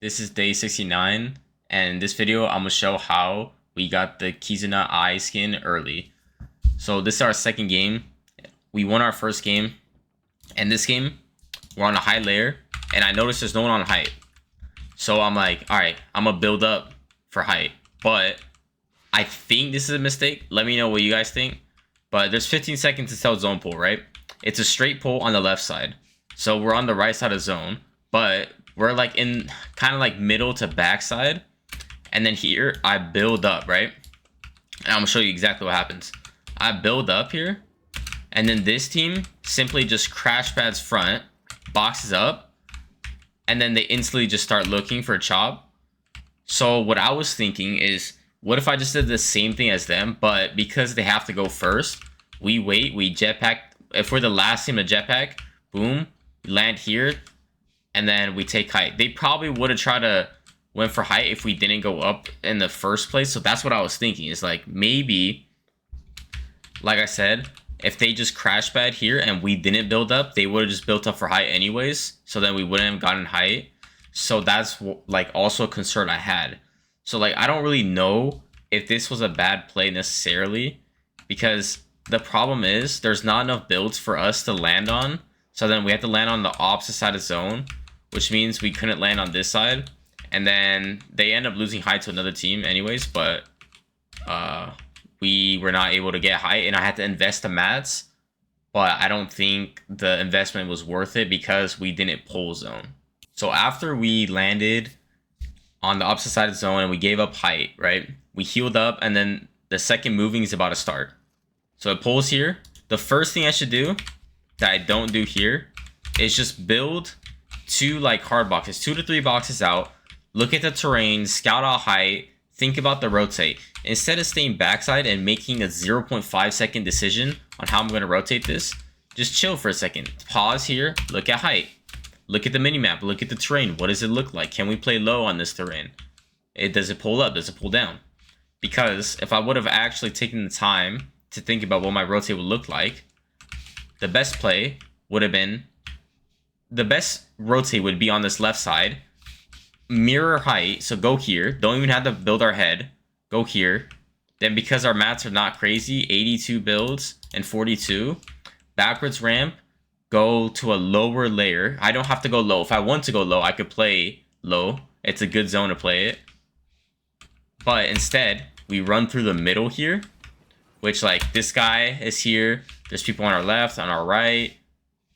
This is day 69, and in this video I'm gonna show how we got the KizunaAI skin early. So this is our second game. We won our first game, and this game we're on a high layer, and I noticed there's no one on height. So I'm like, all right, I'm gonna build up for height, but I think this is a mistake. Let me know what you guys think. But there's 15 seconds to tell zone pull, right? It's a straight pull on the left side, so we're on the right side of zone, but we're like in kind of like middle to back side. And then here I build up, right? And I'm gonna show you exactly what happens. I build up here, and then this team simply just crash pads front, boxes up, and then they instantly just start looking for a chop. So what I was thinking is, what if I just did the same thing as them, but because they have to go first, we wait, we jetpack. If we're the last team to jetpack, boom, land here, and then we take height. They probably would have tried to went for height if we didn't go up in the first place. So that's what I was thinking, is like, maybe, like I said, if they just crash pad here and we didn't build up, they would have just built up for height anyways, so then we wouldn't have gotten height. So that's like also a concern I had. So like, I don't really know if this was a bad play necessarily, because the problem is there's not enough builds for us to land on. So then we have to land on the opposite side of zone, which means we couldn't land on this side. And then they end up losing height to another team anyways, but we were not able to get height, and I had to invest the mats. But I don't think the investment was worth it because we didn't pull zone. So after we landed on the opposite side of the zone and we gave up height, right? We healed up, and then the second moving is about to start. So it pulls here. The first thing I should do that I don't do here is just build two like hard boxes, 2 to 3 boxes out, look at the terrain, scout out height, think about the rotate. Instead of staying backside and making a 0.5 second decision on how I'm going to rotate this, just chill for a second. Pause here, look at height. Look at the minimap, look at the terrain. What does it look like? Can we play low on this terrain? Does it pull up? Does it pull down? Because if I would have actually taken the time to think about what my rotate would look like, the best play would have been, the best rotate would be on this left side, mirror height, so go here, don't even have to build our head, go here. Then because our mats are not crazy, 82 builds and 42, backwards ramp, go to a lower layer. I don't have to go low. If I want to go low, I could play low. It's a good zone to play it. But instead, we run through the middle here, which like this guy is here. There's people on our left, on our right.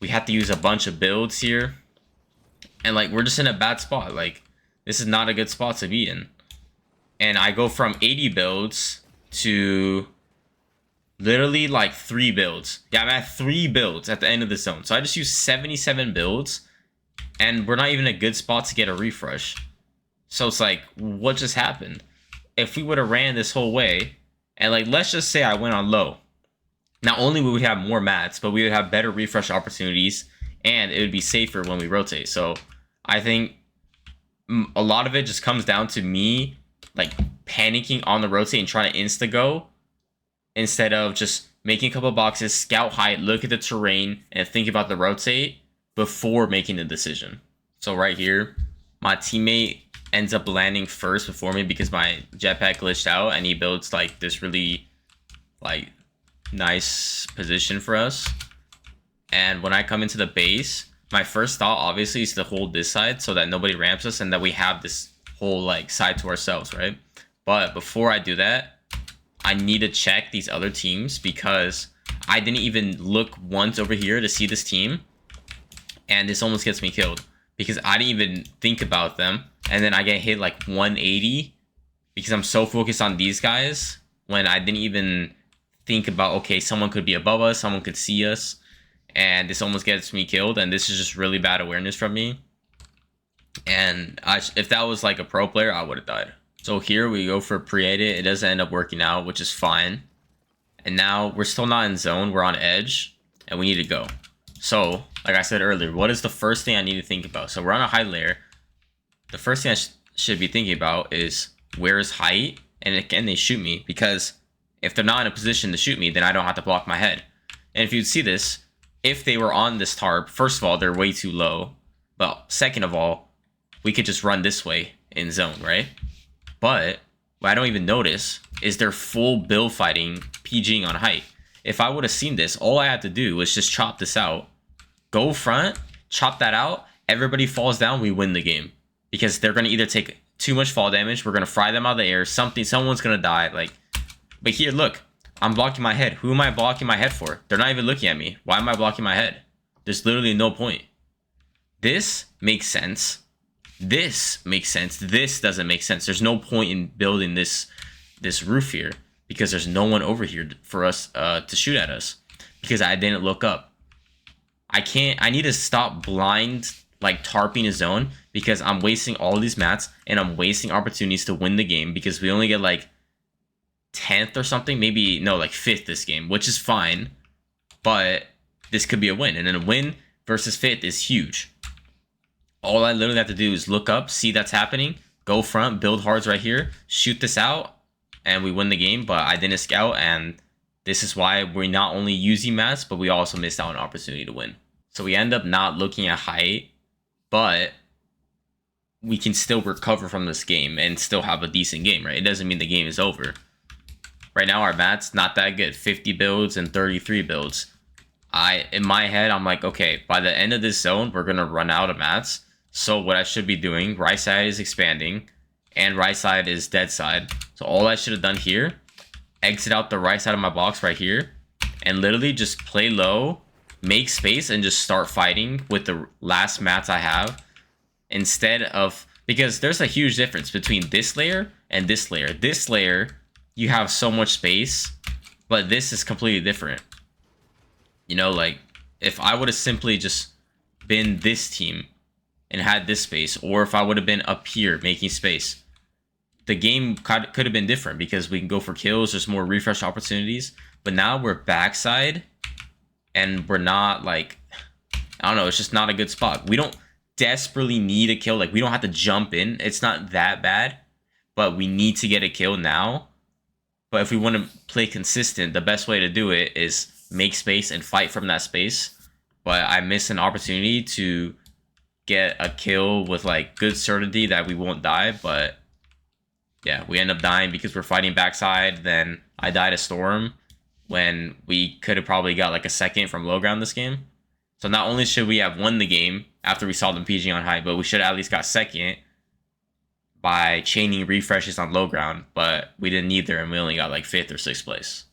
We have to use a bunch of builds here. And like, we're just in a bad spot. Like, this is not a good spot to be in. And I go from 80 builds to literally like 3 builds. Yeah, I'm at 3 builds at the end of the zone. So I just used 77 builds, and we're not even a good spot to get a refresh. So it's like, what just happened? If we would have ran this whole way, and like, let's just say I went on low, not only would we have more mats, but we would have better refresh opportunities, and it would be safer when we rotate. So I think a lot of it just comes down to me like panicking on the rotate and trying to insta go, instead of just making a couple of boxes, scout height, look at the terrain, and think about the rotate before making the decision. So right here, my teammate ends up landing first before me because my jetpack glitched out, and he builds like this really like nice position for us. And when I come into the base, my first thought obviously is to hold this side so that nobody ramps us and that we have this whole like side to ourselves, right? But before I do that, I need to check these other teams, because I didn't even look once over here to see this team, and this almost gets me killed because I didn't even think about them, and then I get hit like 180 because I'm so focused on these guys when I didn't even think about, okay, someone could be above us, someone could see us, and this almost gets me killed. And this is just really bad awareness from me, and if that was like a pro player, I would have died. So here we go for pre-edit. It doesn't end up working out, which is fine. And now we're still not in zone. We're on edge, and we need to go. So, like I said earlier, what is the first thing I need to think about? So we're on a high layer. The first thing I should be thinking about is, where is height? And can they shoot me? Because if they're not in a position to shoot me, then I don't have to block my head. And if you'd see this, if they were on this tarp, first of all, they're way too low. But second of all, we could just run this way in zone, right? But what I don't even notice is they're full build fighting, PGing on height. If I would have seen this, all I had to do was just chop this out, go front, chop that out, everybody falls down, we win the game. Because they're going to either take too much fall damage, we're going to fry them out of the air, someone's going to die. Like, but here, look, I'm blocking my head. Who am I blocking my head for? They're not even looking at me. Why am I blocking my head? There's literally no point. This makes sense. This makes sense. This doesn't make sense. There's no point in building this roof here because there's no one over here for us to shoot at us because I didn't look up. I need to stop blind like tarping a zone because I'm wasting all these mats and I'm wasting opportunities to win the game because we only get like 10th or something, maybe no, like 5th this game, which is fine, but this could be a win, and then a win versus 5th is huge. All I literally have to do is look up, see that's happening, go front, build hards right here, shoot this out, and we win the game. But I didn't scout, and this is why we're not only using mats, but we also missed out on an opportunity to win. So we end up not looking at height, but we can still recover from this game and still have a decent game, right? It doesn't mean the game is over. Right now, our mats not that good. 50 builds and 33 builds. In my head, I'm like, okay, by the end of this zone, we're going to run out of mats. So what I should be doing, right side is expanding, and right side is dead side. So all I should have done here, exit out the right side of my box right here, and literally just play low, make space, and just start fighting with the last mats I have. Instead of, because there's a huge difference between this layer and this layer. This layer, you have so much space, but this is completely different. You know, like, if I would have simply just been this team and had this space, or if I would have been up here making space, the game could have been different because we can go for kills, there's more refresh opportunities. But now we're backside, and we're not, like, I don't know, it's just not a good spot. We don't desperately need a kill. Like, we don't have to jump in. It's not that bad, but we need to get a kill now. But if we want to play consistent, the best way to do it is make space and fight from that space. But I missed an opportunity to get a kill with like good certainty that we won't die. But yeah, we end up dying because we're fighting backside. Then I died a storm when we could have probably got like a second from low ground this game. So not only should we have won the game after we saw them PG on high, but we should have at least got second by chaining refreshes on low ground, but we didn't either, and we only got like 5th or 6th place.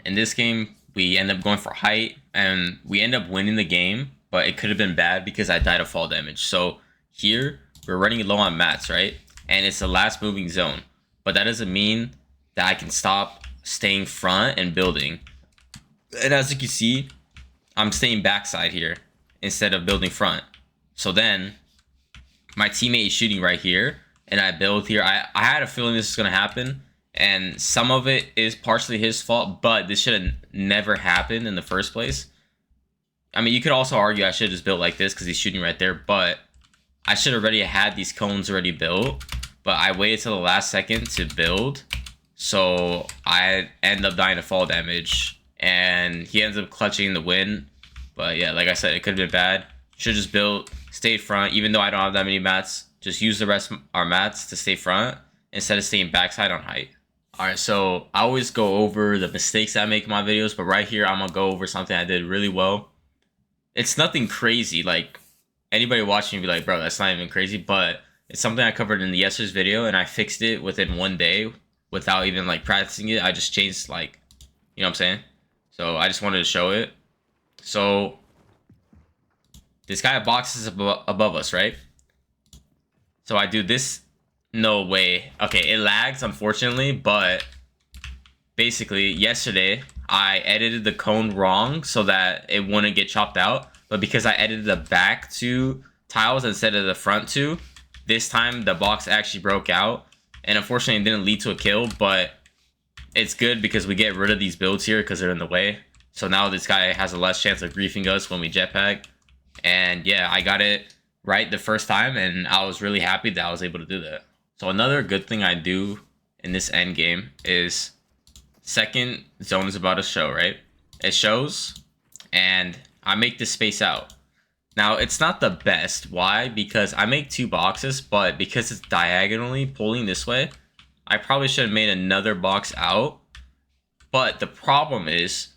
In this game, we end up going for height, and we end up winning the game, but it could have been bad because I died of fall damage. So here, we're running low on mats, right? And it's the last moving zone, but that doesn't mean that I can stop staying front and building. And as you can see, I'm staying backside here instead of building front. So then, my teammate is shooting right here, and I build here. I had a feeling this was going to happen, and some of it is partially his fault, but this should have never happened in the first place. I mean, you could also argue I should have just built like this because he's shooting right there, but I should have already had these cones already built, but I waited till the last second to build, so I end up dying to fall damage, and he ends up clutching the win. But yeah, like I said, it could have been bad. Should have just built, stayed front, even though I don't have that many mats. Just use the rest of our mats to stay front instead of staying backside on height. Alright, so I always go over the mistakes I make in my videos, but right here I'm going to go over something I did really well. It's nothing crazy, like anybody watching be like, bro, that's not even crazy, but it's something I covered in the yesterday's video, and I fixed it within one day without even like practicing it. I just changed, like, you know what I'm saying? So I just wanted to show it. So this guy boxes above us, right? So I do this. No way. Okay, it lags, unfortunately, but basically yesterday I edited the cone wrong so that it wouldn't get chopped out. But because I edited the back two tiles instead of the front two, this time the box actually broke out. And unfortunately it didn't lead to a kill, but it's good because we get rid of these builds here because they're in the way. So now this guy has a less chance of griefing us when we jetpack. And yeah, I got it right the first time, and I was really happy that I was able to do that. So another good thing I do in this end game is second zone is about to show, right? It shows, and I make this space out. Now, it's not the best. Why? Because I make 2 boxes, but because it's diagonally pulling this way, I probably should have made another box out. But the problem is,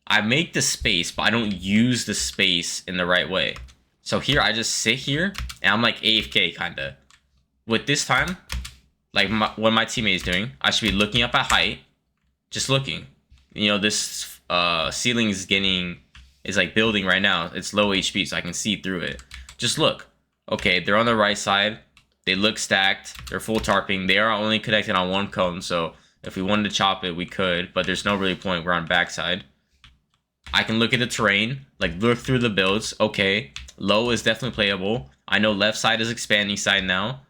I make the space, but I don't use the space in the right way. So here, I just sit here, and I'm like AFK, kind of. With this time, like what my teammate is doing, I should be looking up at height, just looking. You know, this ceiling is like building right now. It's low HP, so I can see through it. Just look. Okay, they're on the right side. They look stacked. They're full tarping. They are only connected on one cone, so if we wanted to chop it, we could, but there's no really point. We're on backside. I can look at the terrain, like look through the builds. Okay, low is definitely playable. I know left side is expanding side now.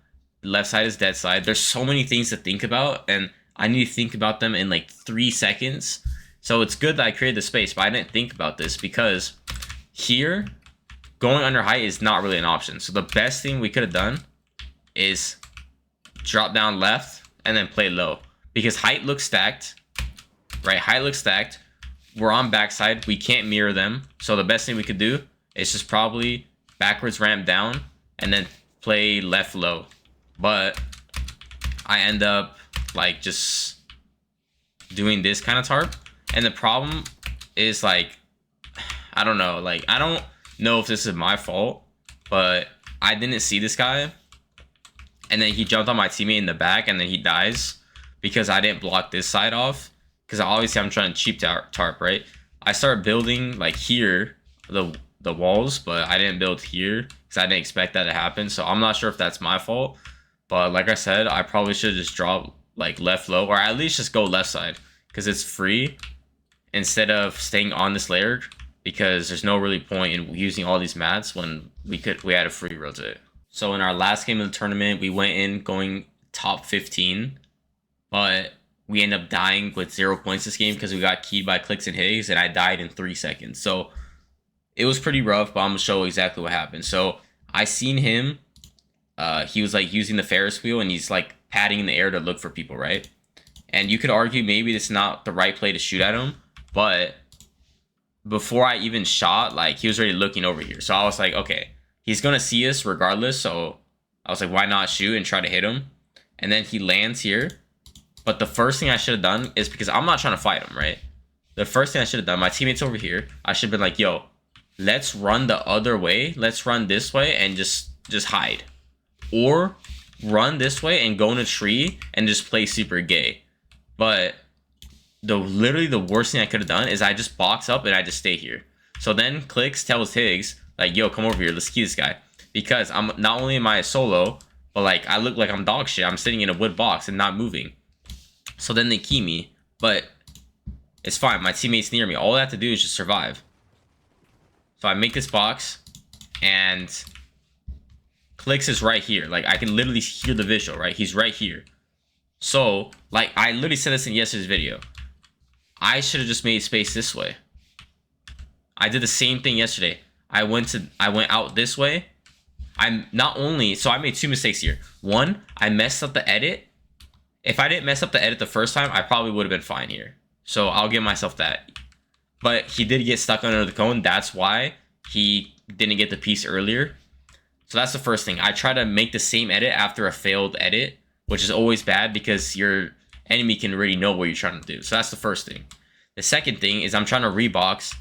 Left side is dead side. There's so many things to think about, and I need to think about them in like 3 seconds. So it's good that I created the space, but I didn't think about this because here, going under height is not really an option. So the best thing we could have done is drop down left and then play low. Because height looks stacked, right? Height looks stacked. We're on backside. We can't mirror them. So the best thing we could do is just probably backwards ramp down and then play left low. But I end up like just doing this kind of tarp. And the problem is like, I don't know. Like, I don't know if this is my fault, but I didn't see this guy. And then he jumped on my teammate in the back and then he dies because I didn't block this side off. Because obviously I'm trying to cheap tarp, right? I started building like here, the walls, but I didn't build here because I didn't expect that to happen. So I'm not sure if that's my fault. But like I said, I probably should just drop like left low, or at least just go left side because it's free instead of staying on this layer, because there's no really point in using all these mats when we had a free rotate. So in our last game of the tournament, we went in going top 15, but we ended up dying with 0 points this game because we got keyed by Clicks and Higgs, and I died in 3 seconds. So it was pretty rough, but I'm gonna show exactly what happened. So I seen him. He was like using the Ferris wheel, and he's like patting in the air to look for people, right? And you could argue maybe it's not the right play to shoot at him, but before I even shot, like he was already looking over here. So I was like, okay, he's gonna see us regardless. So I was like, why not shoot and try to hit him? And then he lands here. But the first thing I should have done is, because I'm not trying to fight him, right? The first thing I should have done, my teammate's over here. I should have been like, yo, let's run the other way. Let's run this way and just hide. Or run this way and go in a tree and just play super gay. But literally the worst thing I could have done is I just box up and I just stay here. So then Clicks tells Higgs, like, yo, come over here. Let's key this guy. Because I'm not only am I a solo, but like I look like I'm dog shit. I'm sitting in a wood box and not moving. So then they key me, but it's fine. My teammate's near me. All I have to do is just survive. So I make this box, and Clicks is right here. Like, I can literally hear the visual, right? He's right here. So, like, I literally said this in yesterday's video. I should have just made space this way. I did the same thing yesterday. I went out this way. So I made 2 mistakes here. One, I messed up the edit. If I didn't mess up the edit the first time, I probably would have been fine here. So I'll give myself that. But he did get stuck under the cone. That's why he didn't get the piece earlier. So that's the first thing. I try to make the same edit after a failed edit, which is always bad because your enemy can already know what you're trying to do. So that's the first thing. The second thing is I'm trying to rebox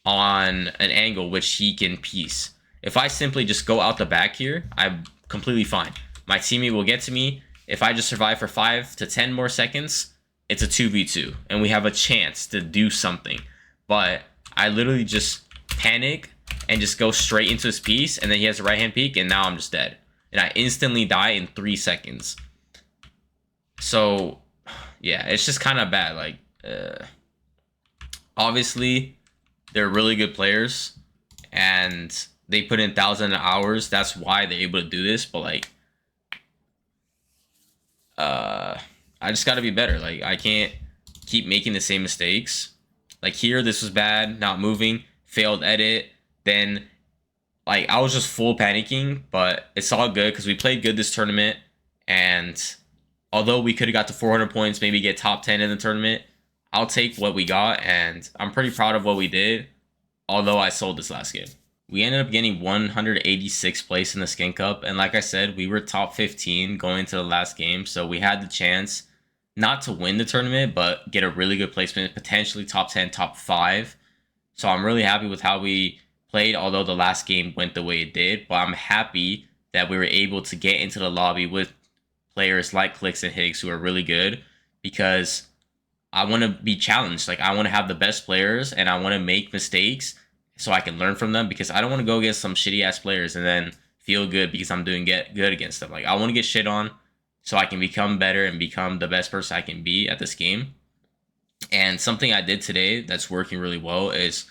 on an angle which he can piece. If I simply just go out the back here, I'm completely fine. My teammate will get to me. If I just survive for 5 to 10 more seconds, it's a 2v2, and we have a chance to do something. But I literally just panic and just go straight into his piece, and then he has a right-hand peek, and now I'm just dead. And I instantly die in 3 seconds. So, yeah, it's just kind of bad. Like, obviously, they're really good players, and they put in thousands of hours. That's why they're able to do this, but, like, I just gotta be better. Like, I can't keep making the same mistakes. Like here, this was bad, not moving, failed edit. Then, like, I was just full panicking, but it's all good because we played good this tournament. And although we could have got to 400 points, maybe get top 10 in the tournament, I'll take what we got. And I'm pretty proud of what we did, although I sold this last game. We ended up getting 186th place in the Skin Cup, and like I said, we were top 15 going into the last game, so we had the chance not to win the tournament, but get a really good placement, potentially top 10, top 5. So I'm really happy with how we played, although the last game went the way it did. But I'm happy that we were able to get into the lobby with players like Clicks and Higgs who are really good because I want to be challenged. Like I want to have the best players and I want to make mistakes so I can learn from them because I don't want to go against some shitty ass players and then feel good because I'm doing get good against them. Like I want to get shit on so I can become better and become the best person I can be at this game. And something I did today that's working really well is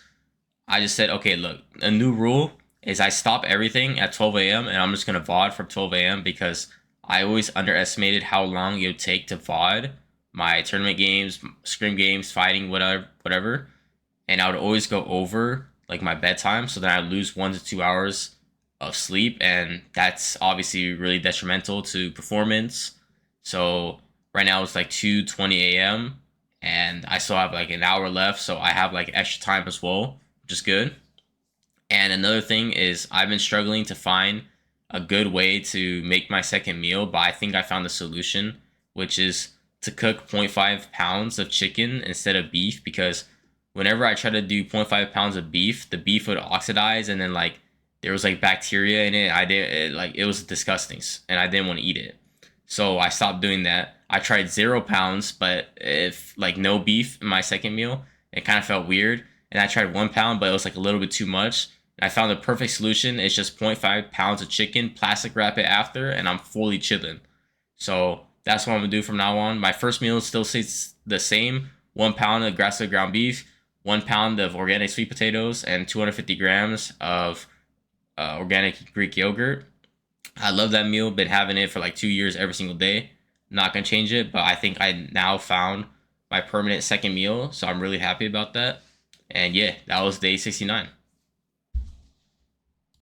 I just said, okay, look, a new rule is I stop everything at 12 a.m. and I'm just gonna VOD from 12 a.m. because I always underestimated how long it would take to VOD my tournament games, scrim games, fighting, whatever. And I would always go over like my bedtime, so then I lose 1 to 2 hours of sleep, and that's obviously really detrimental to performance. So right now it's like 2:20 a.m. and I still have like an hour left, so I have like extra time as well, which is good. And another thing is I've been struggling to find a good way to make my second meal, but I think I found the solution, which is to cook zero point 0.5 pounds of chicken instead of beef because whenever I try to do zero point 0.5 pounds of beef, the beef would oxidize and then like there was like bacteria in it. I did it, like it was disgusting and I didn't want to eat it. So I stopped doing that. I tried 0 pounds, but if like no beef in my second meal, it kind of felt weird. And I tried 1 pound, but it was like a little bit too much. I found the perfect solution. It's just zero point 0.5 pounds of chicken, plastic wrap it after, and I'm fully chilling. So that's what I'm gonna do from now on. My first meal still stays the same: 1 pound of grass-fed ground beef, 1 pound of organic sweet potatoes, and 250 grams of organic Greek yogurt. I love that meal. Been having it for like 2 years every single day. Not gonna change it, but I think I now found my permanent second meal, so I'm really happy about that. And yeah, that was day 69.